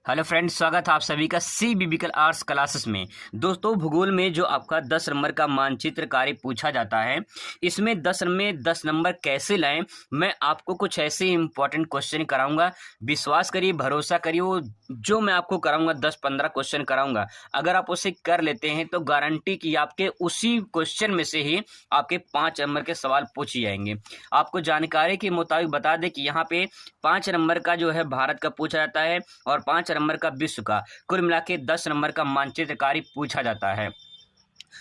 Hello friends, स्वागत है आप सभी का सी बिबिकल आर्ट्स क्लासेस में। दोस्तों, भूगोल में जो आपका 10 नंबर का मानचित्र कार्य पूछा जाता है, इसमें 10 में 10 नंबर कैसे लाएं, मैं आपको कुछ ऐसे इंपॉर्टेंट क्वेश्चन कराऊंगा। विश्वास करिए, भरोसा करिए, वो जो मैं आपको कराऊंगा 10-15 क्वेश्चन कराऊंगा, अगर आप उसे कर लेते हैं तो गारंटी कि आपके उसी क्वेश्चन में से ही आपके 5 नंबर के सवाल पूछे जाएंगे। आपको जानकारी के मुताबिक बता दें कि यहाँ पे 5 नंबर का जो है भारत का पूछा जाता है और 5 नंबर का विश्व का, कुल मिला के 10 नंबर का मानचित्र कार्य पूछा जाता है।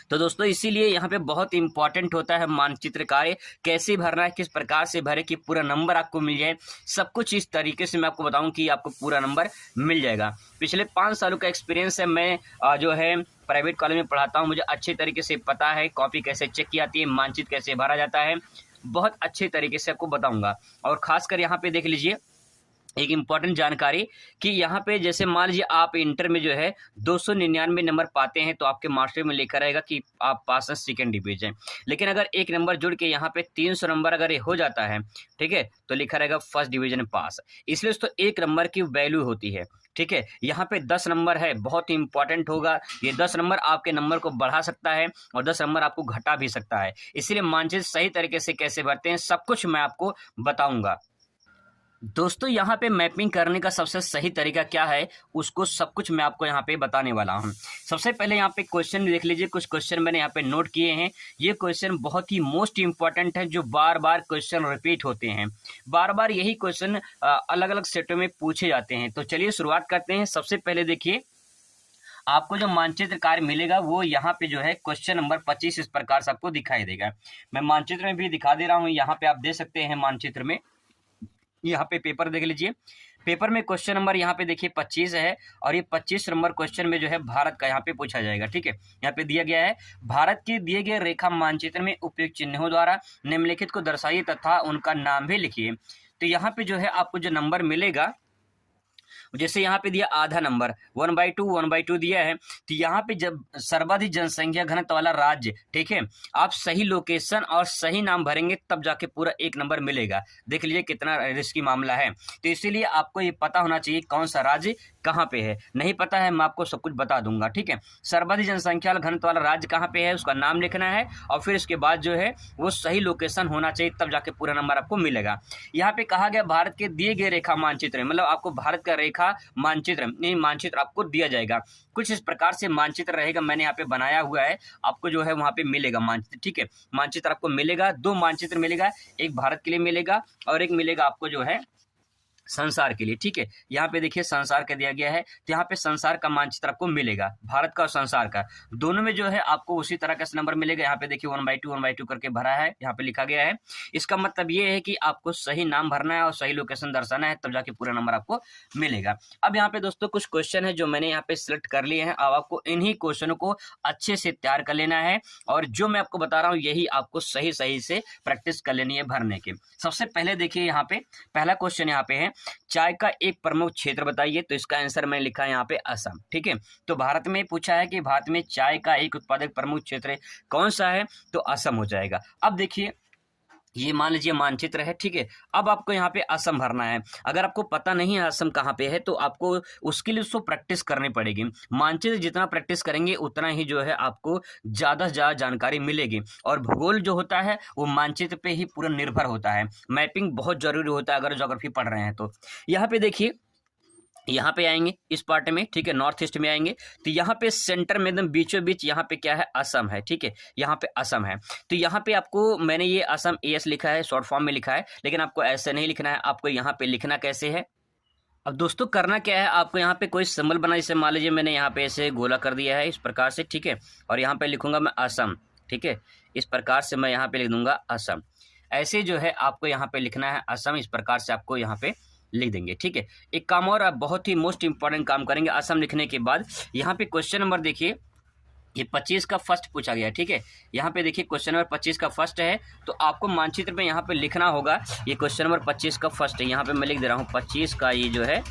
तो दोस्तों, इसीलिए यहाँ पे बहुत इंपॉर्टेंट होता है मानचित्र कार्य कैसे भरना है, किस प्रकार से भरे कि पूरा नंबर आपको मिल जाए। सब कुछ इस तरीके से मैं आपको बताऊं कि आपको पूरा नंबर मिल जाएगा। पिछले 5 सालों का एक्सपीरियंस है, मैं जो है प्राइवेट कॉलेज में पढ़ाता हूँ, मुझे अच्छे तरीके से पता है कॉपी कैसे चेक की जाती है, मानचित्र कैसे भरा जाता है, बहुत अच्छे तरीके से आपको बताऊंगा। और खासकर यहाँ पे देख लीजिए एक इम्पॉर्टेंट जानकारी कि यहाँ पे जैसे मान लीजिए आप इंटर में जो है 299 नंबर पाते हैं तो आपके मास्टर में लिखा रहेगा कि आप पास हैं सेकेंड डिवीजन। लेकिन अगर एक नंबर जुड़ के यहाँ पे 300 नंबर अगर ये हो जाता है, ठीक है, तो लिखा रहेगा फर्स्ट डिवीजन पास। इसलिए दोस्तों एक नंबर की वैल्यू होती है, ठीक है। यहाँ पे 10 नंबर है, बहुत ही इंपॉर्टेंट होगा। ये 10 नंबर आपके नंबर को बढ़ा सकता है और 10 नंबर आपको घटा भी सकता है। इसलिए मानचित्र सही तरीके से कैसे भरते हैं सब कुछ मैं आपको बताऊंगा। दोस्तों, यहाँ पे मैपिंग करने का सबसे सही तरीका क्या है, उसको सब कुछ मैं आपको यहाँ पे बताने वाला हूँ। सबसे पहले यहाँ पे क्वेश्चन देख लीजिए, कुछ क्वेश्चन मैंने यहाँ पे नोट किए हैं। ये क्वेश्चन बहुत ही मोस्ट इंपॉर्टेंट है, जो बार बार क्वेश्चन रिपीट होते हैं। बार बार यही क्वेश्चन अलग अलग सेटों में पूछे जाते हैं। तो चलिए शुरुआत करते हैं। सबसे पहले देखिए, आपको जो मानचित्र कार्य मिलेगा वो यहाँ पे जो है क्वेश्चन नंबर 25 इस प्रकार से आपको दिखाई देगा। मैं मानचित्र में भी दिखा दे रहा हूँ, यहाँ पे आप दे सकते हैं मानचित्र में। यहाँ पे पेपर देख लीजिए, पेपर में क्वेश्चन नंबर यहाँ पे देखिए 25 है और ये 25 नंबर क्वेश्चन में जो है भारत का यहाँ पे पूछा जाएगा, ठीक है। यहाँ पे दिया गया है, भारत के दिए गए रेखा मानचित्र में उपयुक्त चिन्हों द्वारा निम्नलिखित को दर्शाइए तथा उनका नाम भी लिखिए। तो यहाँ पे जो है आपको जो नंबर मिलेगा, जैसे यहाँ पे दिया आधा नंबर 1/2 दिया है, तो यहाँ पे जब सर्वाधिक जनसंख्या घनत्व वाला राज्य, ठीक है, आप सही लोकेशन और सही नाम भरेंगे तब जाके पूरा 1 नंबर मिलेगा। देख लीजिए कितना रिस्की मामला है। तो इसीलिए आपको ये पता होना चाहिए कौन सा राज्य कहाँ पे है। नहीं पता है, मैं आपको सब कुछ बता दूंगा, ठीक है। सर्वाधिक जनसंख्या घनत्व वाला राज्य कहाँ पे है, उसका नाम लिखना है और फिर इसके बाद जो है वो सही लोकेशन होना चाहिए, तब जाके पूरा नंबर आपको मिलेगा। यहाँ पे कहा गया भारत के दिए गए रेखा मानचित्र, मतलब आपको भारत का रेखा मानचित्र आपको दिया जाएगा। कुछ इस प्रकार से मानचित्र रहेगा, मैंने यहाँ पे बनाया हुआ है, आपको जो है वहाँ पे मिलेगा मानचित्र, ठीक है। मानचित्र आपको मिलेगा, 2 मानचित्र मिलेगा, एक भारत के लिए मिलेगा और एक मिलेगा आपको जो है संसार के लिए, ठीक है। यहाँ पे देखिए संसार का दिया गया है, तो यहाँ पे संसार का मानचित्र आपको मिलेगा, भारत का और संसार का दोनों में जो है आपको उसी तरह का नंबर मिलेगा। यहाँ पे देखिए 1/2 करके भरा है, यहाँ पे लिखा गया है। इसका मतलब ये है कि आपको सही नाम भरना है और सही लोकेशन दर्शाना है, तब जाके पूरा नंबर आपको मिलेगा। अब यहाँ पे दोस्तों कुछ क्वेश्चन है जो मैंने यहाँ पे सिलेक्ट कर लिए हैं। अब आपको इन्हीं क्वेश्चनों को अच्छे से तैयार कर लेना है और जो मैं आपको बता रहा हूँ यही आपको सही सही से प्रैक्टिस कर लेनी है भरने के। सबसे पहले देखिए, यहाँ पे पहला क्वेश्चन यहाँ पे है, चाय का एक प्रमुख क्षेत्र बताइए। तो इसका आंसर मैंने लिखा है यहाँ पे असम, ठीक है। तो भारत में पूछा है कि भारत में चाय का एक उत्पादक प्रमुख क्षेत्र कौन सा है, तो असम हो जाएगा। अब देखिए, ये मान लीजिए मानचित्र है, ठीक है। अब आपको यहाँ पे असम भरना है। अगर आपको पता नहीं है असम कहाँ पे है तो आपको उसके लिए उसको प्रैक्टिस करनी पड़ेगी। मानचित्र जितना प्रैक्टिस करेंगे उतना ही जो है आपको ज़्यादा से ज़्यादा जानकारी मिलेगी। और भूगोल जो होता है वो मानचित्र पे ही पूरा निर्भर होता है। मैपिंग बहुत जरूरी होता है अगर ज्योग्राफी पढ़ रहे हैं तो। यहाँ पे देखिए, यहाँ पे आएंगे इस पार्ट में, ठीक है, नॉर्थ ईस्ट में आएंगे तो यहाँ पे सेंटर में एकदम बीचों बीच यहाँ पे क्या है, असम है, ठीक है। यहाँ पे असम है, तो यहाँ पे आपको मैंने ये असम एस लिखा है, शॉर्ट फॉर्म में लिखा है, लेकिन आपको ऐसे नहीं लिखना है। आपको यहाँ पे लिखना कैसे है, अब दोस्तों करना क्या है, आपको यहाँ पे कोई सिंबल बना, जैसे मान लीजिए मैंने यहाँ पे ऐसे गोला कर दिया है इस प्रकार से, ठीक है, और यहाँ पे लिखूंगा मैं असम, ठीक है। इस प्रकार से मैं यहाँ पे लिख दूंगा असम। ऐसे जो है आपको यहाँ पे लिखना है असम, इस प्रकार से आपको यहाँ पे लिख देंगे, ठीक है। एक काम और, आप बहुत ही मोस्ट इंपॉर्टेंट काम करेंगे असम लिखने के बाद। यहाँ पे क्वेश्चन नंबर देखिए, ये 25 का फर्स्ट पूछा गया, ठीक है। यहाँ पे देखिए क्वेश्चन नंबर 25 का फर्स्ट है, तो आपको मानचित्र में यहाँ पे लिखना होगा, ये क्वेश्चन नंबर 25 का फर्स्ट है। यहाँ पे मैं लिख दे रहा हूँ 25 का ये जो है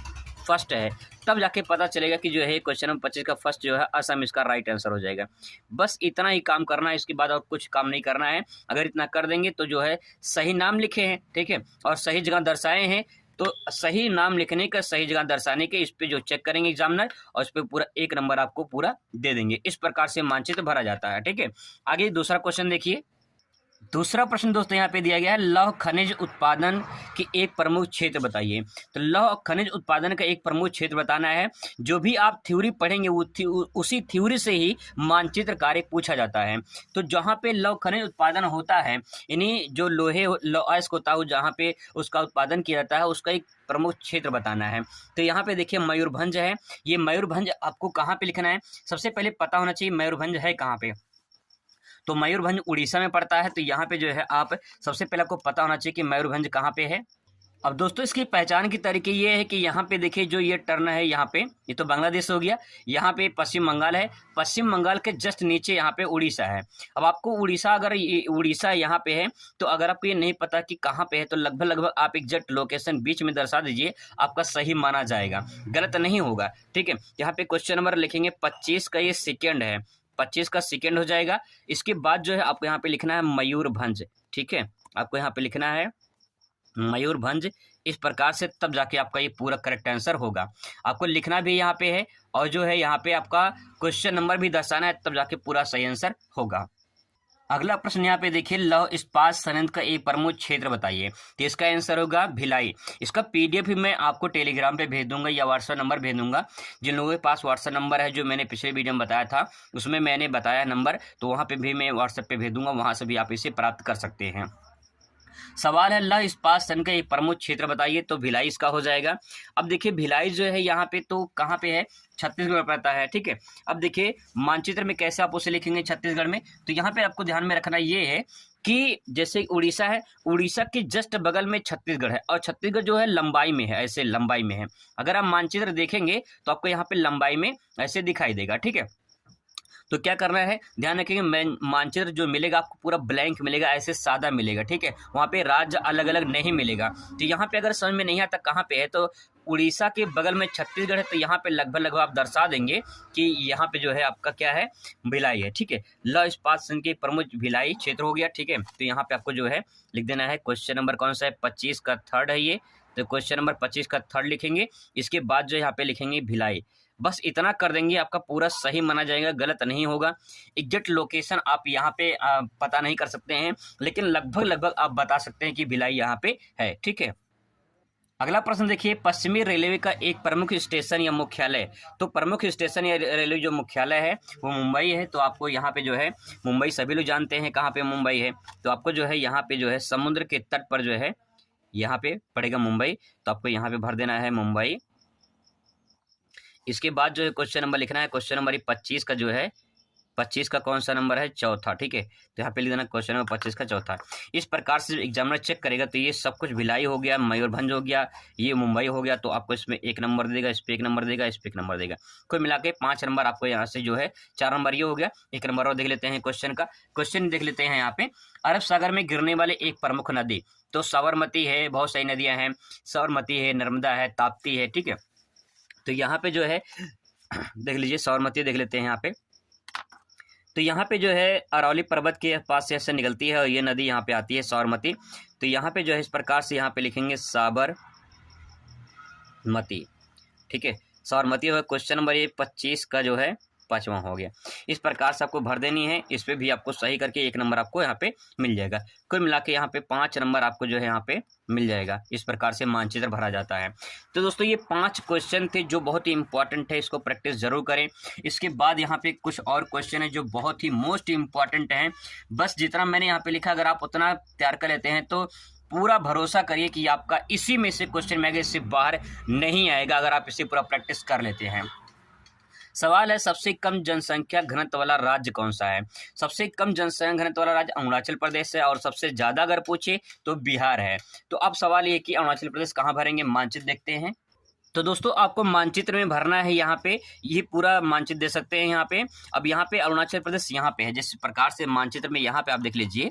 फर्स्ट है, तब जाके पता चलेगा कि जो है क्वेश्चन नंबर 25 का फर्स्ट जो है असम इसका राइट आंसर हो जाएगा। बस इतना ही काम करना है, इसके बाद और कुछ काम नहीं करना है। अगर इतना कर देंगे तो जो है सही नाम लिखे हैं, ठीक है, और सही जगह दर्शाए हैं, तो सही नाम लिखने का, सही जगह दर्शाने के, इस पे जो चेक करेंगे एग्जामिनर और इस पे पूरा 1 नंबर आपको पूरा दे देंगे। इस प्रकार से मानचित्र भरा जाता है। ठीक है, आगे दूसरा क्वेश्चन देखिए। दूसरा प्रश्न दोस्तों यहाँ पे दिया गया है, लौह खनिज उत्पादन की एक प्रमुख क्षेत्र बताइए। तो लौह खनिज उत्पादन का एक प्रमुख क्षेत्र बताना है। जो भी आप थ्योरी पढ़ेंगे उसी थ्योरी से ही मानचित्र कार्य पूछा जाता है। तो जहाँ पे लौह खनिज उत्पादन होता है, यानी जो लौह अयस्क होता है जहाँ पे उसका उत्पादन किया जाता है, उसका एक प्रमुख क्षेत्र बताना है। तो यहाँ पे देखिए मयूरभंज है। ये मयूरभंज आपको कहाँ पे लिखना है, सबसे पहले पता होना चाहिए मयूरभंज है कहाँ पे। तो मयूरभंज उड़ीसा में पड़ता है। तो यहाँ पे जो है आप सबसे पहले आपको पता होना चाहिए कि मयूरभंज कहाँ पे है। अब दोस्तों इसकी पहचान की तरीके ये है कि यहाँ पे देखिए जो ये टर्न है, यहाँ पे ये तो बांग्लादेश हो गया, यहाँ पे पश्चिम बंगाल है, पश्चिम बंगाल के जस्ट नीचे यहाँ पे उड़ीसा है। अब आपको उड़ीसा, अगर उड़ीसा यहाँ पे है तो अगर आपको ये नहीं पता कि कहाँ पे है तो लगभग आप एग्जैक्ट लोकेशन बीच में दर्शा दीजिए, आपका सही माना जाएगा, गलत नहीं होगा। ठीक है, यहाँ पे क्वेश्चन नंबर लिखेंगे 25 का ये सेकेंड है, 25 का सेकेंड हो जाएगा। इसके बाद जो है आपको यहाँ पे लिखना है मयूरभंज। ठीक है, आपको यहाँ पे लिखना है मयूरभंज, इस प्रकार से, तब जाके आपका ये पूरा करेक्ट आंसर होगा। आपको लिखना भी यहाँ पे है और जो है यहाँ पे आपका क्वेश्चन नंबर भी दर्शाना है, तब जाके पूरा सही आंसर होगा। अगला प्रश्न यहाँ पे देखिए, लौह इस्पात संयंत्र का एक प्रमुख क्षेत्र बताइए। तो इसका आंसर होगा भिलाई। इसका पीडीएफ भी मैं आपको टेलीग्राम पे भेज दूंगा या व्हाट्सएप नंबर भेज दूंगा। जिन लोगों के पास व्हाट्सएप नंबर है, जो मैंने पिछले वीडियो में बताया था उसमें मैंने बताया नंबर, तो वहाँ पे भी मैं व्हाट्सएप पे भेज दूंगा, वहाँ से भी आप इसे प्राप्त कर सकते हैं। सवाल है लौह इस्पात संयंत्र का एक प्रमुख क्षेत्र बताइए। तो भिलाई इसका हो जाएगा। अब देखिए भिलाई जो है यहाँ पे तो कहाँ पे है, छत्तीसगढ़ में पड़ता है। ठीक है, अब देखिए मानचित्र में कैसे आप उसे लिखेंगे छत्तीसगढ़ में। तो यहाँ पे आपको ध्यान में रखना ये है कि जैसे उड़ीसा है, उड़ीसा के जस्ट बगल में छत्तीसगढ़ है और छत्तीसगढ़ जो है लंबाई में है, ऐसे लंबाई में है। अगर आप मानचित्र देखेंगे तो आपको यहाँ पे लंबाई में ऐसे दिखाई देगा। ठीक है, तो क्या करना है, ध्यान रखेंगे मानचित्र जो मिलेगा आपको पूरा ब्लैंक मिलेगा, ऐसे सादा मिलेगा। ठीक है, वहाँ पे राज्य अलग अलग नहीं मिलेगा। तो यहाँ पे अगर समझ में नहीं आता कहाँ पे है, तो उड़ीसा के बगल में छत्तीसगढ़ है, तो यहाँ पे लगभग आप दर्शा देंगे कि यहाँ पे जो है आपका क्या है, भिलाई है। ठीक है, लौह इस्पात संयंत्र के प्रमुख भिलाई क्षेत्र हो गया। ठीक है, तो यहाँ पे आपको जो है लिख देना है क्वेश्चन नंबर कौन सा है, 25 का थर्ड है ये। तो क्वेश्चन नंबर 25 का थर्ड लिखेंगे, इसके बाद जो यहाँ पे लिखेंगे भिलाई। बस इतना कर देंगे, आपका पूरा सही माना जाएगा, गलत नहीं होगा। एग्जैक्ट लोकेशन आप यहाँ पे पता नहीं कर सकते हैं, लेकिन लगभग आप बता सकते हैं कि भिलाई यहाँ पे है। ठीक है, अगला प्रश्न देखिए, पश्चिमी रेलवे का एक प्रमुख स्टेशन या मुख्यालय। तो प्रमुख स्टेशन या रेलवे जो मुख्यालय है वो मुंबई है। तो आपको यहाँ पे जो है मुंबई सभी लोग जानते हैं कहाँ पे मुंबई है। तो आपको जो है यहाँ पे जो है समुद्र के तट पर जो है यहाँ पे पड़ेगा मुंबई। तो आपको यहाँ पे भर देना है मुंबई। इसके बाद जो है क्वेश्चन नंबर लिखना है, क्वेश्चन नंबर 25 का जो है, 25 का कौन सा नंबर है, चौथा। ठीक है, तो यहाँ पे लिख देना क्वेश्चन नंबर 25 का चौथा। इस प्रकार से एग्जामिनर चेक करेगा तो ये सब कुछ भिलाई हो गया, मयूरभंज हो गया, ये मुंबई हो गया, तो आपको इसमें 1 नंबर देगा, इस पर 1 नंबर देगा, इस पर 1 नंबर देगा। कोई मिला के 5 नंबर आपको यहाँ से जो है, 4 नंबर ये हो गया। 1 नंबर और देख लेते हैं क्वेश्चन का। क्वेश्चन देख लेते हैं यहाँ पे, अरब सागर में गिरने वाले एक प्रमुख नदी। तो साबरमती है, बहुत सारी नदियाँ हैं, साबरमती है, नर्मदा है, ताप्ती है। ठीक है, तो यहाँ पे जो है देख लीजिए, साबरमती देख लेते हैं यहाँ पे। तो यहाँ पे जो है अरवली पर्वत के पास से निकलती है और ये नदी यहाँ पे आती है साबरमती। तो यहाँ पे जो है इस प्रकार से यहाँ पे लिखेंगे साबरमती। ठीक है, साबरमती हो। क्वेश्चन नंबर ये 25 का जो है 5वां हो गया। इस प्रकार से आपको भर देनी है, इस पे भी आपको सही करके 1 नंबर आपको यहाँ पे मिल जाएगा। कुल मिला के यहाँ पे 5 नंबर आपको जो है यहाँ पे मिल जाएगा। इस प्रकार से मानचित्र भरा जाता है। तो दोस्तों ये 5 क्वेश्चन थे जो बहुत ही इंपॉर्टेंट है, इसको प्रैक्टिस जरूर करें। इसके बाद यहाँ पे कुछ और क्वेश्चन है जो बहुत ही मोस्ट इंपॉर्टेंट हैं। बस जितना मैंने यहाँ पे लिखा अगर आप उतना तैयार कर लेते हैं तो पूरा भरोसा करिए कि आपका इसी में से क्वेश्चन में इससे बाहर नहीं आएगा, अगर आप इसे पूरा प्रैक्टिस कर लेते हैं। सवाल है, सबसे कम जनसंख्या घनत्व वाला राज्य कौन सा है। सबसे कम जनसंख्या घनत्व वाला राज्य अरुणाचल प्रदेश है और सबसे ज़्यादा अगर पूछे तो बिहार है। तो अब सवाल ये कि अरुणाचल प्रदेश कहाँ भरेंगे, मानचित्र देखते हैं। तो दोस्तों आपको मानचित्र में भरना है, यहाँ पे ये पूरा मानचित्र दे सकते हैं यहाँ पे। अब यहाँ पे अरुणाचल प्रदेश यहाँ पे है, जिस प्रकार से मानचित्र में यहाँ पे आप देख लीजिए,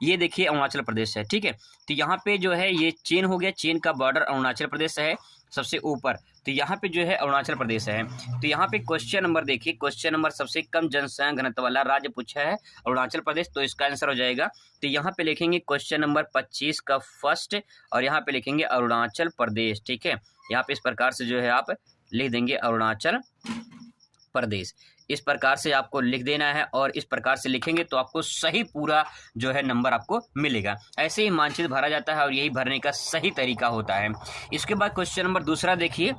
ये देखिए अरुणाचल प्रदेश है। ठीक है, तो यहाँ पे जो है ये चीन हो गया, चीन का बॉर्डर अरुणाचल प्रदेश है। सबसे ऊपर, तो यहाँ पे जो है अरुणाचल प्रदेश है। तो यहाँ पे क्वेश्चन नंबर देखिए, क्वेश्चन नंबर सबसे कम जनसंख्या घनत्व वाला राज्य पूछा है अरुणाचल प्रदेश, तो इसका आंसर हो जाएगा। तो यहाँ पे लिखेंगे क्वेश्चन नंबर 25 का फर्स्ट और यहाँ पे लिखेंगे अरुणाचल प्रदेश। ठीक है, यहाँ पे इस प्रकार से जो है आप लिख देंगे अरुणाचल प्रदेश। इस प्रकार से आपको लिख देना है और इस प्रकार से लिखेंगे तो आपको सही पूरा जो है नंबर आपको मिलेगा। ऐसे ही मानचित्र भरा जाता है और यही भरने का सही तरीका होता है। इसके बाद क्वेश्चन नंबर दूसरा देखिए,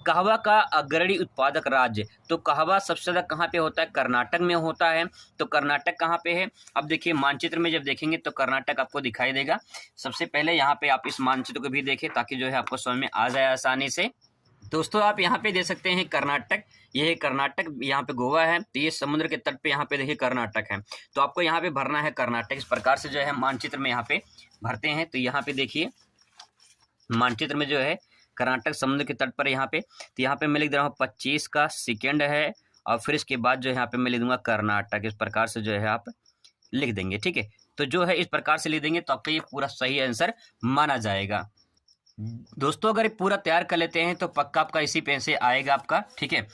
कहवा का अग्रणी उत्पादक राज्य। तो कहवा सबसे ज़्यादा कहाँ पे होता है? कर्नाटक में होता है। तो कर्नाटक कहाँ पे है? अब देखिए मानचित्र में जब देखेंगे तो कर्नाटक आपको दिखाई देगा। सबसे पहले यहाँ पे आप इस मानचित्र को भी देखें ताकि जो है आपको समझ में आ जाए आसानी से। दोस्तों आप यहाँ पे दे सकते हैं कर्नाटक, ये है कर्नाटक, यहाँ पे गोवा है, तो ये समुद्र के तट पे यहाँ पे देखिए कर्नाटक है। तो आपको यहाँ पे भरना है कर्नाटक। इस प्रकार से जो है मानचित्र में यहाँ पे भरते हैं। तो यहाँ पे देखिए मानचित्र में जो है कर्नाटक समुद्र के तट पर यहाँ पे, तो यहाँ पे मैं लिख दे रहा हूँ 25 का सेकेंड है और फिर इसके बाद जो है यहाँ पे मैं लिख दूंगा कर्नाटक। इस प्रकार से जो है आप लिख देंगे। ठीक है, तो जो है इस प्रकार से लिख देंगे तो आपका ये पूरा सही आंसर माना जाएगा। दोस्तों अगर ये पूरा तैयार कर लेते हैं तो पक्का आपका इसी पेन से आएगा आपका। ठीक है,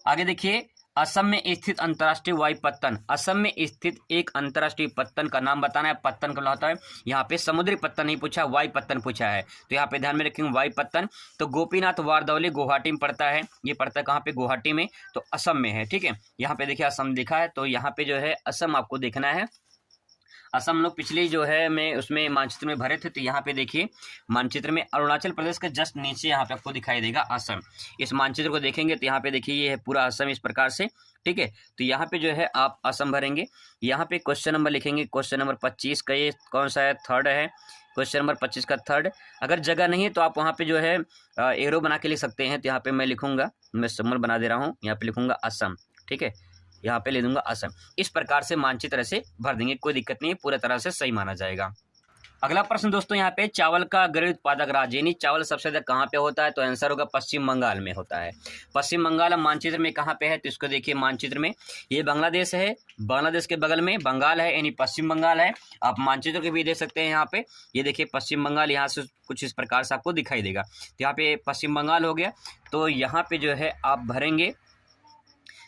आगे देखिए, असम में स्थित अंतर्राष्ट्रीय वायु पत्तन। असम में स्थित एक अंतर्राष्ट्रीय पत्तन का नाम बताना है। पत्तन कब होता है? यहाँ पे समुद्री पत्तन नहीं पूछा, वायु पत्तन पूछा है। तो यहाँ पे ध्यान में रखेंगे वायु पत्तन। तो गोपीनाथ वारदौली गुवाहाटी में पड़ता है। ये पड़ता है कहाँ पे? गुवाहाटी में। तो असम में है। ठीक है, यहाँ पे देखिए असम लिखा है, तो यहाँ पे जो है असम आपको देखना है। असम लोग पिछली जो है मैं उसमें मानचित्र में भरे थे। तो यहाँ पे देखिए मानचित्र में अरुणाचल प्रदेश के जस्ट नीचे यहाँ पे आपको दिखाई देगा असम। इस मानचित्र को देखेंगे तो यहाँ पे देखिए ये है पूरा असम इस प्रकार से। ठीक है, तो यहाँ पे जो है आप असम भरेंगे। यहाँ पे क्वेश्चन नंबर लिखेंगे, क्वेश्चन नंबर 25 का ये कौन सा है? थर्ड है। क्वेश्चन नंबर 25 का थर्ड। अगर जगह नहीं है तो आप वहाँ पे जो है एरो बना के लिख सकते हैं। तो यहाँ पे मैं लिखूंगा, मैं सिंबल बना दे रहा हूँ, यहाँ पे लिखूंगा असम। ठीक है, यहाँ पे ले दूंगा असम। इस प्रकार से मानचित्र से भर देंगे, कोई दिक्कत नहीं है, पूरी तरह से सही माना जाएगा। अगला प्रश्न दोस्तों यहाँ पे, चावल का अग्रणी उत्पादक राज्य, यानी चावल सबसे ज्यादा कहाँ पे होता है? तो आंसर होगा पश्चिम बंगाल में होता है। पश्चिम बंगाल मानचित्र में कहाँ पे है? तो इसको देखिए मानचित्र में, ये बांग्लादेश है, बांग्लादेश के बगल में बंगाल है, यानी पश्चिम बंगाल है। आप मानचित्र को भी देख सकते हैं यहाँ पे, ये देखिए पश्चिम बंगाल, यहाँ से कुछ इस प्रकार से आपको दिखाई देगा। तो यहाँ पे पश्चिम बंगाल हो गया। तो यहाँ पे जो है आप भरेंगे,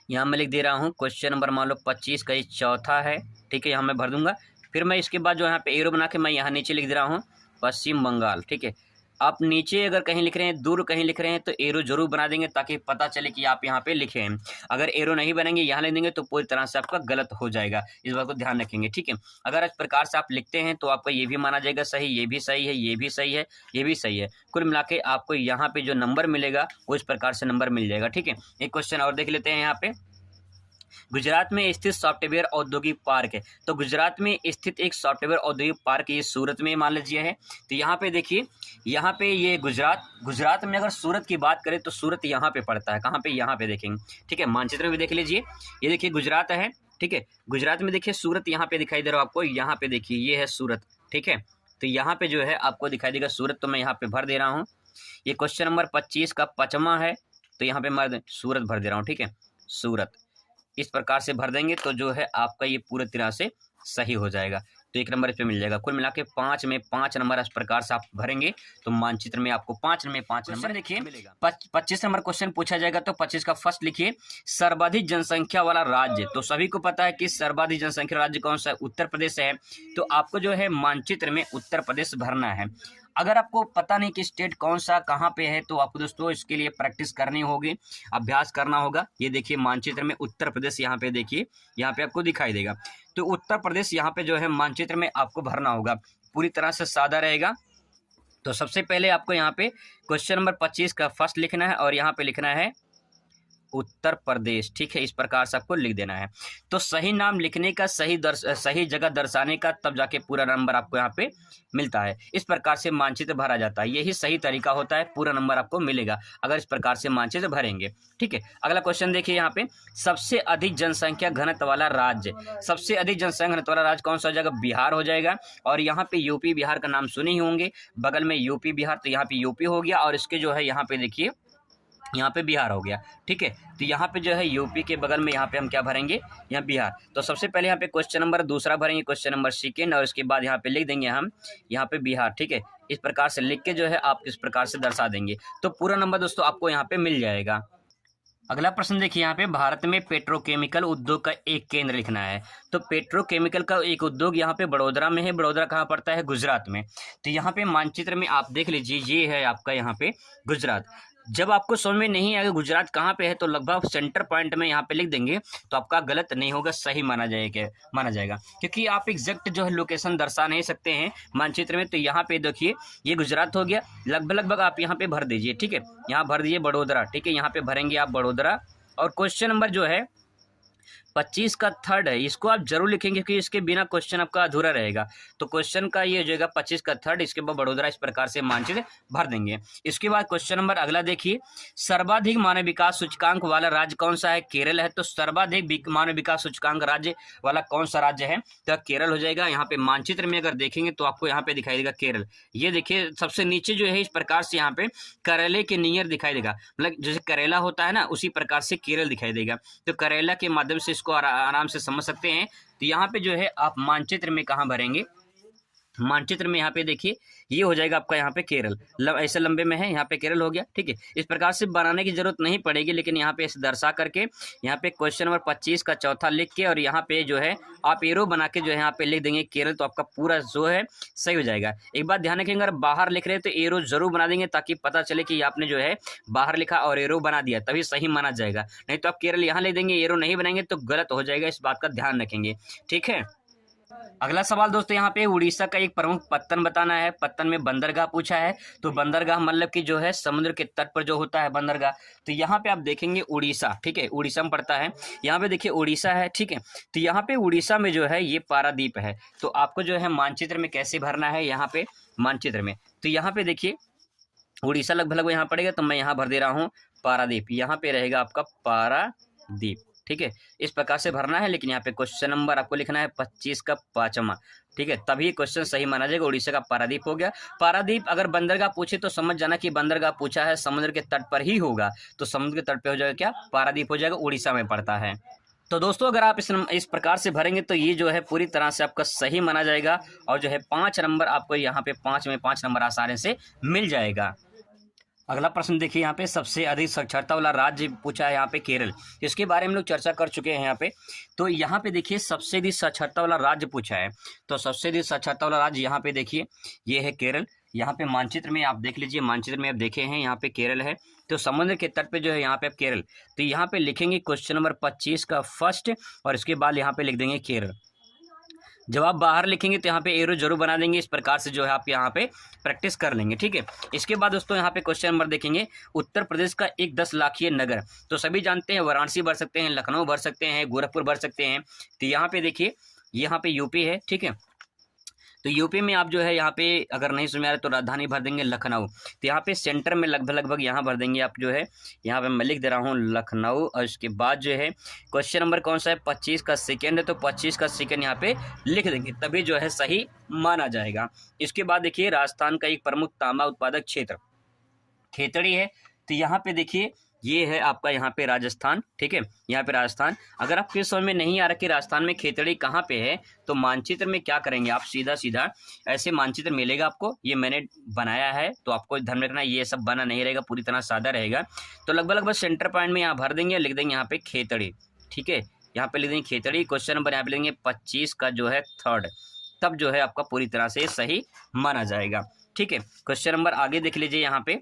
यहाँ मैं लिख दे रहा हूँ क्वेश्चन नंबर मान लो 25 का ये चौथा है। ठीक है, यहाँ मैं भर दूंगा। फिर मैं इसके बाद जो यहाँ पे एरो बना के मैं यहाँ नीचे लिख दे रहा हूँ पश्चिम बंगाल। ठीक है, आप नीचे अगर कहीं लिख रहे हैं, दूर कहीं लिख रहे हैं तो एरो जरूर बना देंगे ताकि पता चले कि आप यहाँ पे लिखे हैं। अगर एरो नहीं बनेंगे, यहाँ लिख देंगे तो पूरी तरह से आपका गलत हो जाएगा। इस बात को ध्यान रखेंगे। ठीक है, अगर इस प्रकार से आप लिखते हैं तो आपका ये भी माना जाएगा सही, ये भी सही है, ये भी सही है, ये भी सही है। कुल मिला के आपको यहाँ पे जो नंबर मिलेगा वो इस प्रकार से नंबर मिल जाएगा। ठीक है, एक क्वेश्चन और देख लेते हैं यहाँ पे, गुजरात में स्थित सॉफ्टवेयर औद्योगिक पार्क है। तो गुजरात में स्थित एक सॉफ्टवेयर औद्योगिक पार्क ये सूरत में मान लीजिए है। तो यहाँ पे देखिए, यहाँ पे ये गुजरात में अगर सूरत की बात करें तो सूरत यहाँ पे पड़ता है। कहाँ पे? यहाँ पे देखेंगे। ठीक है, मानचित्र में भी देख लीजिए, ये देखिए गुजरात है। ठीक है, गुजरात में देखिए सूरत यहाँ पे दिखाई दे रहा है आपको, यहाँ पे देखिए ये है सूरत। ठीक है, तो यहाँ पे जो है आपको दिखाई देगा सूरत, तो मैं यहाँ पे भर दे रहा हूँ। ये क्वेश्चन नंबर 25 का 5वां है, तो यहाँ पे मैं सूरत भर दे रहा हूँ। ठीक है, सूरत इस प्रकार से भर देंगे तो जो है आपका ये पूरी तरह से सही हो जाएगा। तो 1 नंबर इस पे मिल जाएगा। कुल मिला के 5 में 5 नंबर इस प्रकार से आप भरेंगे तो मानचित्र में आपको 5 में 5 नंबर देखिए मिलेगा। 25 नंबर क्वेश्चन पूछा जाएगा तो 25 का फर्स्ट लिखिए, सर्वाधिक जनसंख्या वाला राज्य। तो सभी को पता है कि सर्वाधिक जनसंख्या राज्य कौन सा है? उत्तर प्रदेश है। तो आपको जो है मानचित्र में उत्तर प्रदेश भरना है। अगर आपको पता नहीं कि स्टेट कौन सा कहाँ पे है तो आपको दोस्तों इसके लिए प्रैक्टिस करनी होगी, अभ्यास करना होगा। ये देखिए मानचित्र में उत्तर प्रदेश यहाँ पे देखिए, यहाँ पे आपको दिखाई देगा। तो उत्तर प्रदेश यहाँ पे जो है मानचित्र में आपको भरना होगा, पूरी तरह से सादा रहेगा। तो सबसे पहले आपको यहाँ पे क्वेश्चन नंबर 25 का फर्स्ट लिखना है और यहाँ पे लिखना है उत्तर प्रदेश। ठीक है, इस प्रकार से आपको लिख देना है। तो सही नाम लिखने का सही जगह दर्शाने का तब जाके पूरा नंबर आपको यहाँ पे मिलता है। इस प्रकार से मानचित्र भरा जाता है, यही सही तरीका होता है, पूरा नंबर आपको मिलेगा अगर इस प्रकार से मानचित्र भरेंगे। ठीक है, अगला क्वेश्चन देखिए यहाँ पे, सबसे अधिक जनसंख्या घनत्व वाला राज्य। सबसे अधिक जनसंख्या घनत्व वाला राज्य कौन सा हो जाएगा? बिहार हो जाएगा। और यहाँ पे यूपी बिहार का नाम सुने ही होंगे, बगल में यूपी बिहार, तो यहाँ पे यूपी हो गया और इसके जो है यहाँ पे देखिए यहाँ पे बिहार हो गया। ठीक है, तो यहाँ पे जो है यूपी के बगल में यहाँ पे हम क्या भरेंगे? यहाँ बिहार। तो सबसे पहले यहाँ पे क्वेश्चन नंबर दूसरा भरेंगे, क्वेश्चन नंबर सेकेंड, और इसके बाद यहाँ पे लिख देंगे हम यहाँ पे बिहार। ठीक है, इस प्रकार से लिख के जो है आप इस प्रकार से दर्शा देंगे तो पूरा नंबर दोस्तों आपको यहाँ पे मिल जाएगा। अगला प्रश्न देखिए यहाँ पे, भारत में पेट्रोकेमिकल उद्योग का एक केंद्र लिखना है। तो पेट्रोकेमिकल का एक उद्योग यहाँ पे बड़ोदरा में है। बड़ोदरा कहाँ पड़ता है? गुजरात में। तो यहाँ पे मानचित्र में आप देख लीजिए, ये है आपका यहाँ पे गुजरात। जब आपको समझ में नहीं आएगा गुजरात कहाँ पे है तो लगभग सेंटर पॉइंट में यहाँ पे लिख देंगे तो आपका गलत नहीं होगा, सही माना जाएगा क्योंकि आप एग्जैक्ट जो है लोकेशन दर्शा नहीं सकते हैं मानचित्र में। तो यहाँ पे देखिए ये गुजरात हो गया, लगभग आप यहाँ पे भर दीजिए, ठीक है, यहाँ भर दीजिए बड़ोदरा, ठीक है, यहाँ पे भरेंगे आप बड़ोदरा। और क्वेश्चन नंबर जो है 25 का थर्ड है, इसको आप जरूर लिखेंगे क्योंकि इसके बिना क्वेश्चन आपका अधूरा रहेगा। तो क्वेश्चन का ये हो जाएगा 25 का थर्ड, इसके बाद बड़ोदरा इस प्रकार से मानचित्र भर देंगे। इसके बाद क्वेश्चन नंबर अगला देखिए, सर्वाधिक मानव विकास सूचकांक वाला राज्य कौन सा है? केरल है। तो सर्वाधिक मानव विकास सूचकांक राज्य वाला कौन सा राज्य है? तो केरल हो जाएगा। यहाँ पे मानचित्र में अगर देखेंगे तो आपको यहाँ पे दिखाई देगा केरल। ये देखिए सबसे नीचे जो है इस प्रकार से यहाँ पे करेले के नियर दिखाई देगा, मतलब जैसे करेला होता है ना उसी प्रकार से केरल दिखाई देगा। तो करेला के माध्यम से इसको आराम से समझ सकते हैं। तो यहाँ पे जो है आप मानचित्र में कहाँ भरेंगे? मानचित्र में यहाँ पे देखिए ये हो जाएगा आपका यहाँ पे केरल, ऐसे लंबे में है, यहाँ पे केरल हो गया, ठीक है। इस प्रकार से बनाने की जरूरत नहीं पड़ेगी, लेकिन यहाँ पे ऐसे दर्शा करके यहाँ पे क्वेश्चन नंबर 25 का चौथा लिख के और यहाँ पे जो है आप एरो बना के जो है यहाँ पे लिख देंगे केरल, तो आपका पूरा जो है सही हो जाएगा। एक बात ध्यान रखेंगे, अगर बाहर लिख रहे हैं तो एरो जरूर बना देंगे ताकि पता चले कि आपने जो है बाहर लिखा और एरो बना दिया, तभी सही माना जाएगा। नहीं तो आप केरल यहाँ लिख देंगे, एरो नहीं बनाएंगे तो गलत हो जाएगा, इस बात का ध्यान रखेंगे, ठीक है। अगला सवाल दोस्तों यहाँ पे उड़ीसा का एक प्रमुख पत्तन बताना है। पत्तन में बंदरगाह पूछा है। तो बंदरगाह मतलब कि जो है समुद्र के तट पर जो होता है बंदरगाह। तो यहाँ पे आप देखेंगे उड़ीसा, ठीक है, उड़ीसा में पड़ता है। यहाँ पे देखिए उड़ीसा है, ठीक है। तो यहाँ पे उड़ीसा में जो है ये पारादीप है। तो आपको जो है मानचित्र में कैसे भरना है, यहाँ पे मानचित्र में तो यहाँ पे देखिए उड़ीसा लगभग यहाँ पड़ेगा, तो मैं यहाँ भर दे रहा हूँ पारादीप। यहाँ पे रहेगा आपका पारादीप, ठीक है, इस प्रकार से भरना है। लेकिन यहाँ पे क्वेश्चन नंबर आपको लिखना है 25 का 5वां, ठीक है, तभी क्वेश्चन सही माना जाएगा। उड़ीसा का पारादीप हो गया। पारादीप अगर बंदरगाह पूछे तो समझ जाना कि बंदरगाह पूछा है समुद्र के तट पर ही होगा, तो समुद्र के तट पे हो जाएगा क्या? पारादीप हो जाएगा, उड़ीसा में पड़ता है। तो दोस्तों अगर आप इस प्रकार से भरेंगे तो ये जो है पूरी तरह से आपका सही माना जाएगा और जो है 5 नंबर आपको यहाँ पे 5 में 5 नंबर आसानी से मिल जाएगा। अगला प्रश्न देखिए, यहाँ पे सबसे अधिक साक्षरता वाला राज्य पूछा है यहाँ पे केरल। इसके बारे में लोग चर्चा कर चुके हैं यहाँ पे। तो यहाँ पे देखिए सबसे अधिक साक्षरता वाला राज्य पूछा है। तो सबसे अधिक साक्षरता वाला राज्य यहाँ पे देखिए ये है केरल। यहाँ पे मानचित्र में आप देख लीजिए, मानचित्र में आप देखे हैं यहाँ पे केरल है। तो समुद्र के तट पे जो है यहाँ पे आप केरल, तो यहाँ पे लिखेंगे क्वेश्चन नंबर 25 का फर्स्ट और इसके बाद यहाँ पे लिख देंगे केरल। जब आप बाहर लिखेंगे तो यहाँ पे एरो जरूर बना देंगे, इस प्रकार से जो है आप यहाँ पे प्रैक्टिस कर लेंगे, ठीक है। इसके बाद दोस्तों यहाँ पे क्वेश्चन नंबर देखेंगे, उत्तर प्रदेश का एक 10 लाखीय नगर। तो सभी जानते हैं वाराणसी भर सकते हैं, लखनऊ भर सकते हैं, गोरखपुर भर सकते हैं। तो यहाँ पे देखिए यहाँ पे यूपी है, ठीक है। तो यूपी में आप जो है यहाँ पे अगर नहीं समझ आ रहा तो राजधानी भर देंगे लखनऊ। तो यहाँ पे सेंटर में लगभग यहाँ भर देंगे आप जो है, यहाँ पे मैं लिख दे रहा हूँ लखनऊ। और इसके बाद जो है क्वेश्चन नंबर कौन सा है? 25 का सेकेंड है, तो 25 का सेकेंड यहाँ पे लिख देंगे, तभी जो है सही माना जाएगा। इसके बाद देखिए राजस्थान का एक प्रमुख तांबा उत्पादक क्षेत्र खेतड़ी है। तो यहाँ पे देखिए ये है आपका यहाँ पे राजस्थान, ठीक है, यहाँ पे राजस्थान। अगर आपके समझ में नहीं आ रहा कि राजस्थान में खेतड़ी कहाँ पे है, तो मानचित्र में क्या करेंगे आप, सीधा ऐसे मानचित्र मिलेगा आपको, ये मैंने बनाया है, तो आपको ध्यान रखना ये सब बना नहीं रहेगा, पूरी तरह सादा रहेगा। तो लगभग सेंटर पॉइंट में यहाँ भर देंगे, लिख देंगे यहाँ पे खेतड़ी, ठीक है, यहाँ पे लिख देंगे खेतड़ी। क्वेश्चन नंबर यहाँ पे लेंगे 25 का जो है थर्ड, तब जो है आपका पूरी तरह से सही माना जाएगा, ठीक है। क्वेश्चन नंबर आगे देख लीजिए, यहाँ पे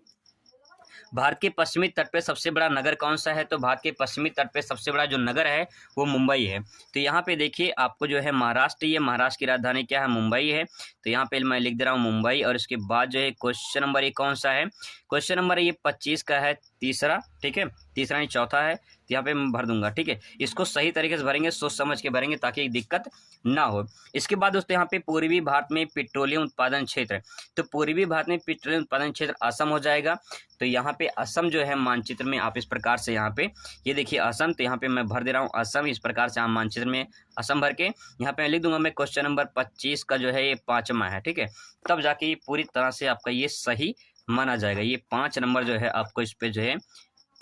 भारत के पश्चिमी तट पे सबसे बड़ा नगर कौन सा है? तो भारत के पश्चिमी तट पे सबसे बड़ा जो नगर है वो मुंबई है। तो यहाँ पे देखिए आपको जो है महाराष्ट्र, ये महाराष्ट्र की राजधानी क्या है? मुंबई है। तो यहाँ पे मैं लिख दे रहा हूँ मुंबई। और इसके बाद जो है क्वेश्चन नंबर ये कौन सा है? क्वेश्चन नंबर ये 25 का है, तीसरा, ठीक है, तीसरा नहीं चौथा है। तो यहाँ पे मैं भर दूंगा, ठीक है। इसको सही तरीके से भरेंगे, सोच समझ के भरेंगे ताकि दिक्कत ना हो। इसके बाद दोस्तों यहाँ पे पूर्वी भारत में पेट्रोलियम उत्पादन क्षेत्र, तो पूर्वी भारत में पेट्रोलियम उत्पादन क्षेत्र असम हो जाएगा। तो यहाँ पे असम जो है मानचित्र में आप इस प्रकार से यहाँ पे ये देखिए असम, तो यहाँ पे मैं भर दे रहा हूँ असम। इस प्रकार से आप मानचित्र में असम भर के यहाँ पे लिख दूंगा मैं क्वेश्चन नंबर 25 का जो है ये 5वां है, ठीक है। तब जाके ये पूरी तरह से आपका ये सही माना जाएगा। ये 5 नंबर जो है आपको इस पे जो है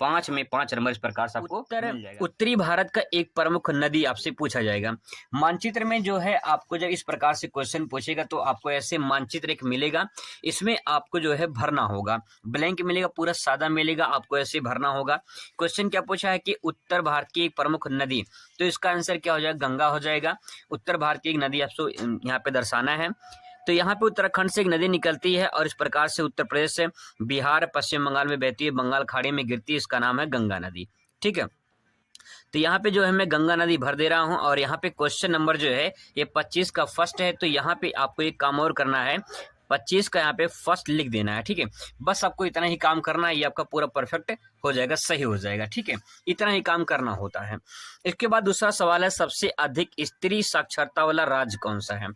5 में 5 नंबर इस प्रकार से आपको मिल जाएगा। उत्तरी भारत का एक प्रमुख नदी आपसे पूछा जाएगा। मानचित्र में जो है आपको जब इस प्रकार से क्वेश्चन पूछेगा तो आपको ऐसे मानचित्र एक मिलेगा, इसमें आपको जो है भरना होगा, ब्लैंक मिलेगा, पूरा सादा मिलेगा, आपको ऐसे भरना होगा। क्वेश्चन क्या पूछा है कि उत्तर भारत की एक प्रमुख नदी, तो इसका आंसर क्या हो जाएगा, गंगा हो जाएगा। उत्तर भारत की एक नदी आपको यहाँ पे दर्शाना है। तो यहाँ पे उत्तराखंड से एक नदी निकलती है और इस प्रकार से उत्तर प्रदेश से बिहार पश्चिम बंगाल में बहती है, बंगाल खाड़ी में गिरती है, इसका नाम है गंगा नदी। ठीक है, तो यहाँ पे जो है मैं गंगा नदी भर दे रहा हूँ। और यहाँ पे क्वेश्चन नंबर जो है ये 25 का फर्स्ट है। तो यहाँ पे आपको एक काम और करना है, 25 का यहाँ पे फर्स्ट लिख देना है। ठीक है, बस आपको इतना ही काम करना है, ये आपका पूरा परफेक्ट हो जाएगा, सही हो जाएगा। ठीक है, इतना ही काम करना होता है। इसके बाद दूसरा सवाल है, सबसे अधिक स्त्री साक्षरता वाला राज्य कौन सा है।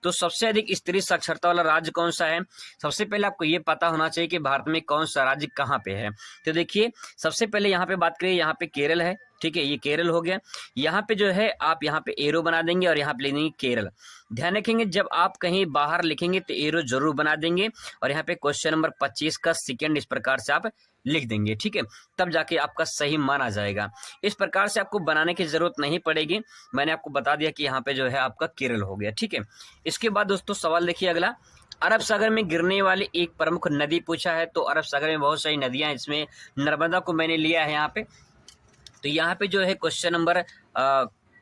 तो सबसे अधिक स्त्री साक्षरता वाला राज्य कौन सा है, सबसे पहले आपको ये पता होना चाहिए कि भारत में कौन सा राज्य कहाँ पे है। तो देखिए सबसे पहले यहाँ पे बात करें, यहाँ पे केरल है। ठीक है, ये केरल हो गया। यहाँ पे जो है आप यहाँ पे एरो बना देंगे और यहाँ पे लिख देंगे केरल। ध्यान रखेंगे जब आप कहीं बाहर लिखेंगे तो एरो जरूर बना देंगे और यहाँ पे क्वेश्चन नंबर 25 का सेकंड इस प्रकार से आप लिख देंगे। ठीक है, तब जाके आपका सही माना जाएगा। इस प्रकार से आपको बनाने की जरूरत नहीं पड़ेगी, मैंने आपको बता दिया कि यहाँ पे जो है आपका केरल हो गया। ठीक है, इसके बाद दोस्तों सवाल देखिए अगला, अरब सागर में गिरने वाली एक प्रमुख नदी पूछा है। तो अरब सागर में बहुत सारी नदियां, इसमें नर्मदा को मैंने लिया है यहाँ पे। तो यहाँ पे जो है क्वेश्चन नंबर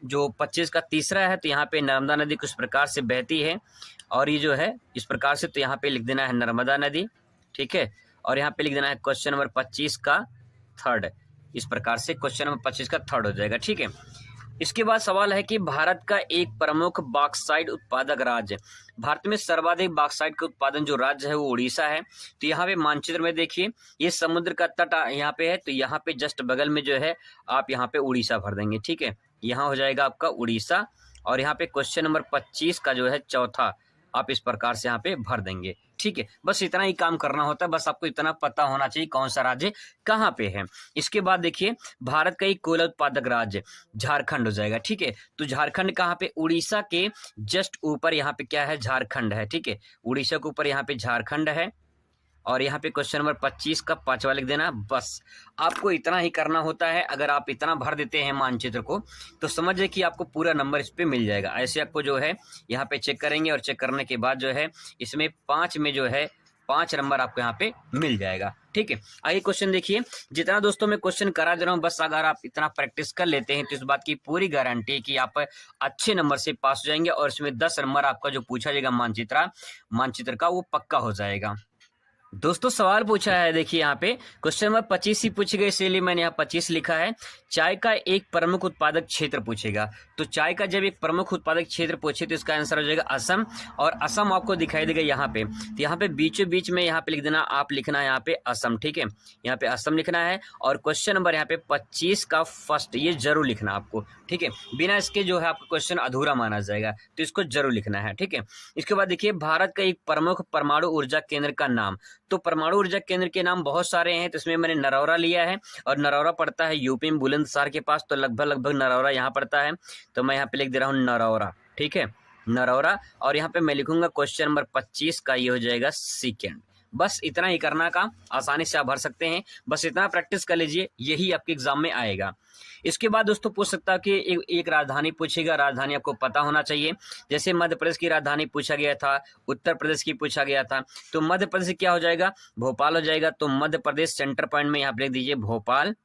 जो 25 का तीसरा है, तो यहाँ पे नर्मदा नदी कुछ प्रकार से बहती है और ये जो है इस प्रकार से, तो यहाँ पे लिख देना है नर्मदा नदी। ठीक है, और यहाँ पे लिख देना है क्वेश्चन नंबर 25 का थर्ड, इस प्रकार से क्वेश्चन नंबर 25 का थर्ड हो जाएगा। ठीक है, इसके बाद सवाल है कि भारत का एक प्रमुख बॉक्साइट उत्पादक राज्य, भारत में सर्वाधिक बॉक्साइट का उत्पादन जो राज्य है वो उड़ीसा है। तो यहाँ पे मानचित्र में देखिए ये समुद्र का तट यहाँ पे है, तो यहाँ पे जस्ट बगल में जो है आप यहाँ पे उड़ीसा भर देंगे। ठीक है, यहाँ हो जाएगा आपका उड़ीसा और यहाँ पे क्वेश्चन नंबर 25 का जो है चौथा आप इस प्रकार से यहाँ पे भर देंगे। ठीक है, बस इतना ही काम करना होता है, बस आपको इतना पता होना चाहिए कौन सा राज्य कहाँ पे है। इसके बाद देखिए भारत का एक कोयला उत्पादक राज्य झारखंड हो जाएगा। ठीक है, तो झारखंड कहाँ पे, उड़ीसा के जस्ट ऊपर यहाँ पे क्या है, झारखंड है। ठीक है, उड़ीसा के ऊपर यहाँ पे झारखंड है और यहाँ पे क्वेश्चन नंबर 25 का 5वां लिख देना। बस आपको इतना ही करना होता है। अगर आप इतना भर देते हैं मानचित्र को तो समझिए कि आपको पूरा नंबर इस पे मिल जाएगा। ऐसे आपको जो है यहाँ पे चेक करेंगे और चेक करने के बाद जो है इसमें 5 में जो है 5 नंबर आपको यहाँ पे मिल जाएगा। ठीक है, आइए क्वेश्चन देखिए। जितना दोस्तों मैं क्वेश्चन करा दे रहा हूँ, बस अगर आप इतना प्रैक्टिस कर लेते हैं तो इस बात की पूरी गारंटी है कि आप अच्छे नंबर से पास हो जाएंगे और इसमें 10 नंबर आपका जो पूछा जाएगा मानचित्र का वो पक्का हो जाएगा। दोस्तों सवाल पूछा है, देखिए यहाँ पे क्वेश्चन नंबर 25 ही पूछी गई, इसीलिए मैंने यहाँ 25 लिखा है। चाय का एक प्रमुख उत्पादक क्षेत्र पूछेगा। तो चाय का जब एक प्रमुख उत्पादक क्षेत्र पूछे तो इसका आंसर हो जाएगा असम, और असम आपको दिखाई देगा यहाँ पे। तो यहाँ पे बीचों बीच में यहाँ पे लिख देना, आप लिखना है यहाँ पे असम। ठीक है, यहाँ पे असम लिखना है और क्वेश्चन नंबर यहाँ पे 25 का फर्स्ट ये जरूर लिखना आपको। ठीक है, बिना इसके जो है आपका क्वेश्चन अधूरा माना जाएगा, तो इसको जरूर लिखना है। ठीक है, इसके बाद देखिए भारत का एक प्रमुख परमाणु ऊर्जा केंद्र का नाम। तो परमाणु ऊर्जा केंद्र के नाम बहुत सारे हैं, तो इसमें मैंने नरौरा लिया है और नरौरा पड़ता है यूपी में बुलंदशहर के पास। तो लगभग नरौरा यहाँ पड़ता है, तो मैं यहाँ पे लिख दे रहा हूँ नरौरा। ठीक है, नरौरा, और यहाँ पे मैं लिखूंगा क्वेश्चन नंबर 25 का ये हो जाएगा सेकेंड। बस इतना ही करना काम, आसानी से आप भर सकते हैं। बस इतना प्रैक्टिस कर लीजिए, यही आपके एग्जाम में आएगा। इसके बाद दोस्तों पूछ सकता है कि एक राजधानी पूछेगा, राजधानी आपको पता होना चाहिए। जैसे मध्य प्रदेश की राजधानी पूछा गया था, उत्तर प्रदेश की पूछा गया था, तो मध्य प्रदेश क्या हो जाएगा, भोपाल हो जाएगा। तो मध्य प्रदेश सेंटर पॉइंट में यहाँ पे लिख दीजिए भोपाल।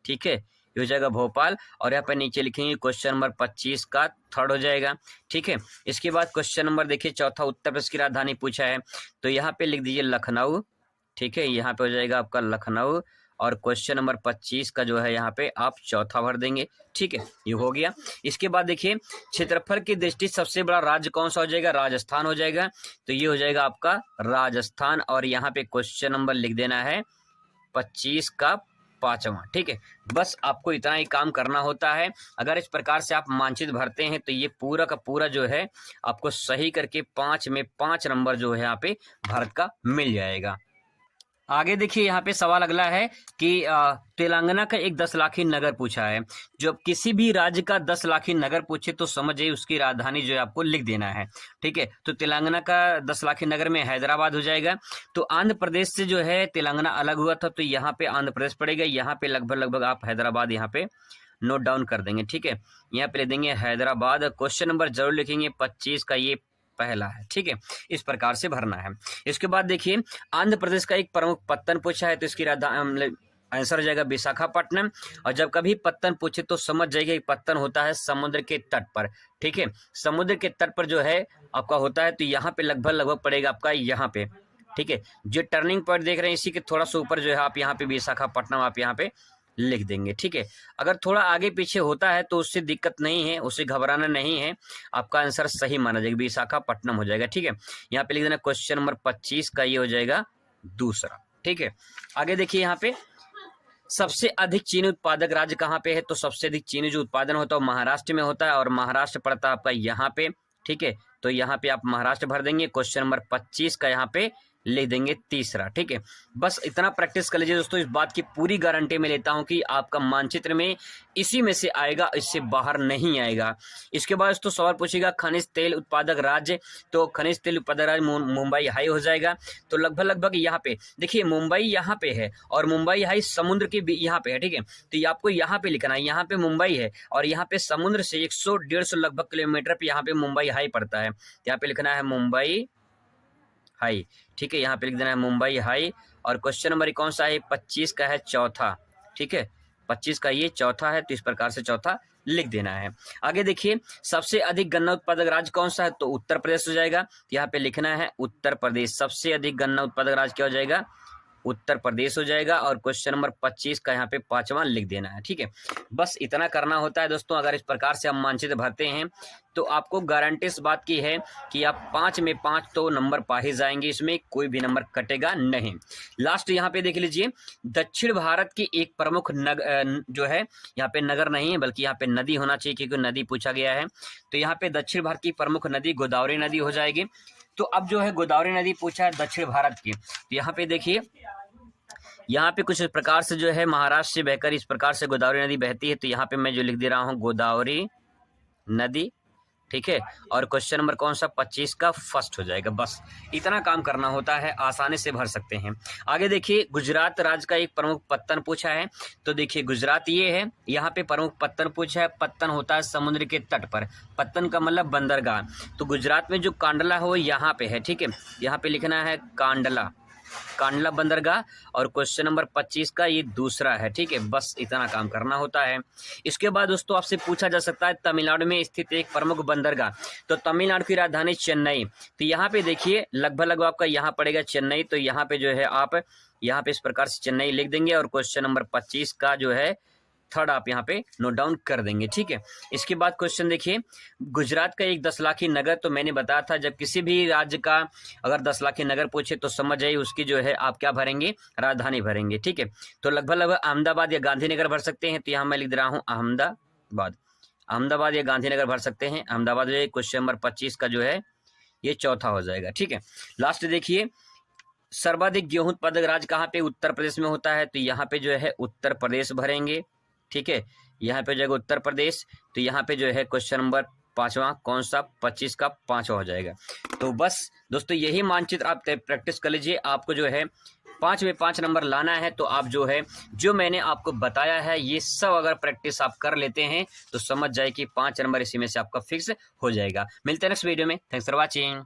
ठीक है, ये हो जाएगा भोपाल, और यहाँ पर नीचे लिखेंगे क्वेश्चन नंबर 25 का थर्ड हो जाएगा। ठीक है, इसके बाद क्वेश्चन नंबर देखिए चौथा, उत्तर प्रदेश की राजधानी पूछा है, तो यहाँ पे लिख दीजिए लखनऊ। ठीक है, यहाँ पे हो जाएगा आपका लखनऊ, और क्वेश्चन नंबर 25 का जो है यहाँ पे आप चौथा भर देंगे। ठीक है, ये हो गया। इसके बाद देखिए क्षेत्रफल की दृष्टि सबसे बड़ा राज्य कौन सा हो जाएगा, राजस्थान हो जाएगा। तो ये हो जाएगा आपका राजस्थान, और यहाँ पे क्वेश्चन नंबर लिख देना है 25 का 5वां। ठीक है, बस आपको इतना ही काम करना होता है। अगर इस प्रकार से आप मानचित्र भरते हैं तो ये पूरा का पूरा जो है आपको सही करके 5 में 5 नंबर जो है यहाँ पे भारत का मिल जाएगा। आगे देखिए यहाँ पे सवाल अगला है कि तेलंगाना का एक 10 लाखी नगर पूछा है। जब किसी भी राज्य का 10 लाखी नगर पूछे तो समझ जाइए उसकी राजधानी जो है आपको लिख देना है। ठीक है, तो तेलंगाना का 10 लाखी नगर में हैदराबाद हो जाएगा। तो आंध्र प्रदेश से जो है तेलंगाना अलग हुआ था, तो यहाँ पे आंध्र प्रदेश पड़ेगा। यहाँ पे लगभग आप हैदराबाद यहाँ पे नोट डाउन कर देंगे। ठीक है, यहाँ पे ले देंगे हैदराबाद। क्वेश्चन नंबर जरूर लिखेंगे, 25 का ये पहला है। ठीक है, इस प्रकार से भरना है। इसके बाद देखिए आंध्र प्रदेश का एक प्रमुख पत्तन पूछा है, तो इसकी आंसर हो जाएगा विशाखापट्टनम। और जब कभी पत्तन पूछे तो समझ जाइए पत्तन होता है समुद्र के तट पर। ठीक है, समुद्र के तट पर जो है आपका होता है, तो यहाँ पे लगभग पड़ेगा आपका यहाँ पे। ठीक है, जो टर्निंग पॉइंट देख रहे हैं इसी के थोड़ा सा ऊपर जो है आप यहाँ पे विशाखापट्टनम आप यहाँ पे लिख देंगे। ठीक है, अगर थोड़ा आगे पीछे होता है तो उससे दिक्कत नहीं है, उससे घबराना नहीं है, आपका आंसर सही माना जाएगा, विशाखापट्टनम हो जाएगा। ठीक है, यहाँ पे लिख देना क्वेश्चन नंबर 25 का ये हो जाएगा दूसरा। ठीक है, आगे देखिए यहाँ पे सबसे अधिक चीनी उत्पादक राज्य कहाँ पे है, तो सबसे अधिक चीनी जो उत्पादन होता है वो महाराष्ट्र में होता है, और महाराष्ट्र पड़ता है आपका यहाँ पे। ठीक है, तो यहाँ पे आप महाराष्ट्र भर देंगे। क्वेश्चन नंबर 25 का यहाँ पे लिख देंगे तीसरा। ठीक है, बस इतना प्रैक्टिस कर लीजिए दोस्तों। इस बात की पूरी गारंटी मैं लेता हूं कि आपका मानचित्र में इसी में से आएगा, इससे बाहर नहीं आएगा। इसके बाद दोस्तों सवाल पूछेगा खनिज तेल उत्पादक राज्य, तो खनिज तेल उत्पादक राज्य मुंबई हाई हो जाएगा। तो लगभग यहाँ पे देखिए मुंबई यहाँ पे है और मुंबई हाई समुद्र के यहाँ पे है। ठीक है, तो ये आपको यहाँ पे लिखना है, यहाँ पे मुंबई है और यहाँ पे समुद्र से 100-150 लगभग किलोमीटर पे यहाँ पे मुंबई हाई पड़ता है। यहाँ पे लिखना है मुंबई हाई। ठीक है, यहाँ पे लिख देना है मुंबई हाई। और क्वेश्चन नंबर कौन सा है, 25 का है चौथा। ठीक है, 25 का ये चौथा है, तो इस प्रकार से चौथा लिख देना है। आगे देखिए सबसे अधिक गन्ना उत्पादक राज्य कौन सा है, तो उत्तर प्रदेश हो जाएगा। यहाँ पे लिखना है उत्तर प्रदेश। सबसे अधिक गन्ना उत्पादक राज्य क्या हो जाएगा, उत्तर प्रदेश हो जाएगा। और क्वेश्चन नंबर 25 का यहाँ पे 5वां लिख देना है। ठीक है, बस इतना करना होता है दोस्तों। अगर इस प्रकार से हम मानचित्र भरते हैं तो आपको गारंटी इस बात की है कि आप 5 में 5 तो नंबर पा ही जाएंगे, इसमें कोई भी नंबर कटेगा नहीं। लास्ट यहाँ पे देख लीजिए दक्षिण भारत की एक प्रमुख जो है, यहाँ पे नगर नहीं है बल्कि यहाँ पे नदी होना चाहिए क्योंकि नदी पूछा गया है। तो यहाँ पे दक्षिण भारत की प्रमुख नदी गोदावरी नदी हो जाएगी। तो अब जो है गोदावरी नदी पूछा है दक्षिण भारत की, तो यहाँ पे देखिए यहाँ पे कुछ इस प्रकार से जो है महाराष्ट्र से बहकर इस प्रकार से गोदावरी नदी बहती है। तो यहाँ पे मैं जो लिख दे रहा हूँ गोदावरी नदी। ठीक है, और क्वेश्चन नंबर कौन सा 25 का फर्स्ट हो जाएगा। बस इतना काम करना होता है, आसानी से भर सकते हैं। आगे देखिए गुजरात राज्य का एक प्रमुख पत्तन पूछा है, तो देखिए गुजरात ये है, यहाँ पे प्रमुख पत्तन पूछा है। पत्तन होता है समुद्र के तट पर, पत्तन का मतलब बंदरगाह। तो गुजरात में जो कांडला है वो यहाँ पे है। ठीक है, यहाँ पे लिखना है कांडला, कांडला बंदरगाह। और क्वेश्चन नंबर 25 का ये दूसरा है। ठीक है, बस इतना काम करना होता है। इसके बाद दोस्तों आपसे पूछा जा सकता है तमिलनाडु में स्थित एक प्रमुख बंदरगाह, तो तमिलनाडु की राजधानी चेन्नई। तो यहाँ पे देखिए लगभग आपका यहाँ पड़ेगा चेन्नई। तो यहाँ पे जो है आप यहाँ पे इस प्रकार से चेन्नई लिख देंगे। और क्वेश्चन नंबर 25 का जो है थर्ड आप यहाँ पे नोट डाउन कर देंगे। ठीक है, इसके बाद क्वेश्चन देखिए गुजरात का एक 10 लाखी नगर, तो मैंने बताया था जब किसी भी राज्य का अगर 10 लाखी नगर पूछे तो समझ जाइए उसकी जो है आप क्या भरेंगे, राजधानी भरेंगे। ठीक है, तो लगभग अहमदाबाद या गांधीनगर भर सकते हैं। तो यहाँ मैं लिख दे रहा हूँ अहमदाबाद या गांधीनगर भर सकते हैं। अहमदाबाद जो है क्वेश्चन नंबर 25 का जो है ये चौथा हो जाएगा। ठीक है, लास्ट देखिए सर्वाधिक गेहूं उत्पादक राज्य कहाँ पे, उत्तर प्रदेश में होता है। तो यहाँ पे जो है उत्तर प्रदेश भरेंगे। ठीक है, यहाँ पे जाएगा उत्तर प्रदेश। तो यहाँ पे जो है क्वेश्चन नंबर 5वां कौन सा, 25 का 5वां हो जाएगा। तो बस दोस्तों यही मानचित्र आप प्रैक्टिस कर लीजिए। आपको जो है 5 में 5 नंबर लाना है, तो आप जो है जो मैंने आपको बताया है ये सब अगर प्रैक्टिस आप कर लेते हैं तो समझ जाए कि 5 नंबर इसी में से आपका फिक्स हो जाएगा। मिलते हैं नेक्स्ट वीडियो में। Thanks for watching.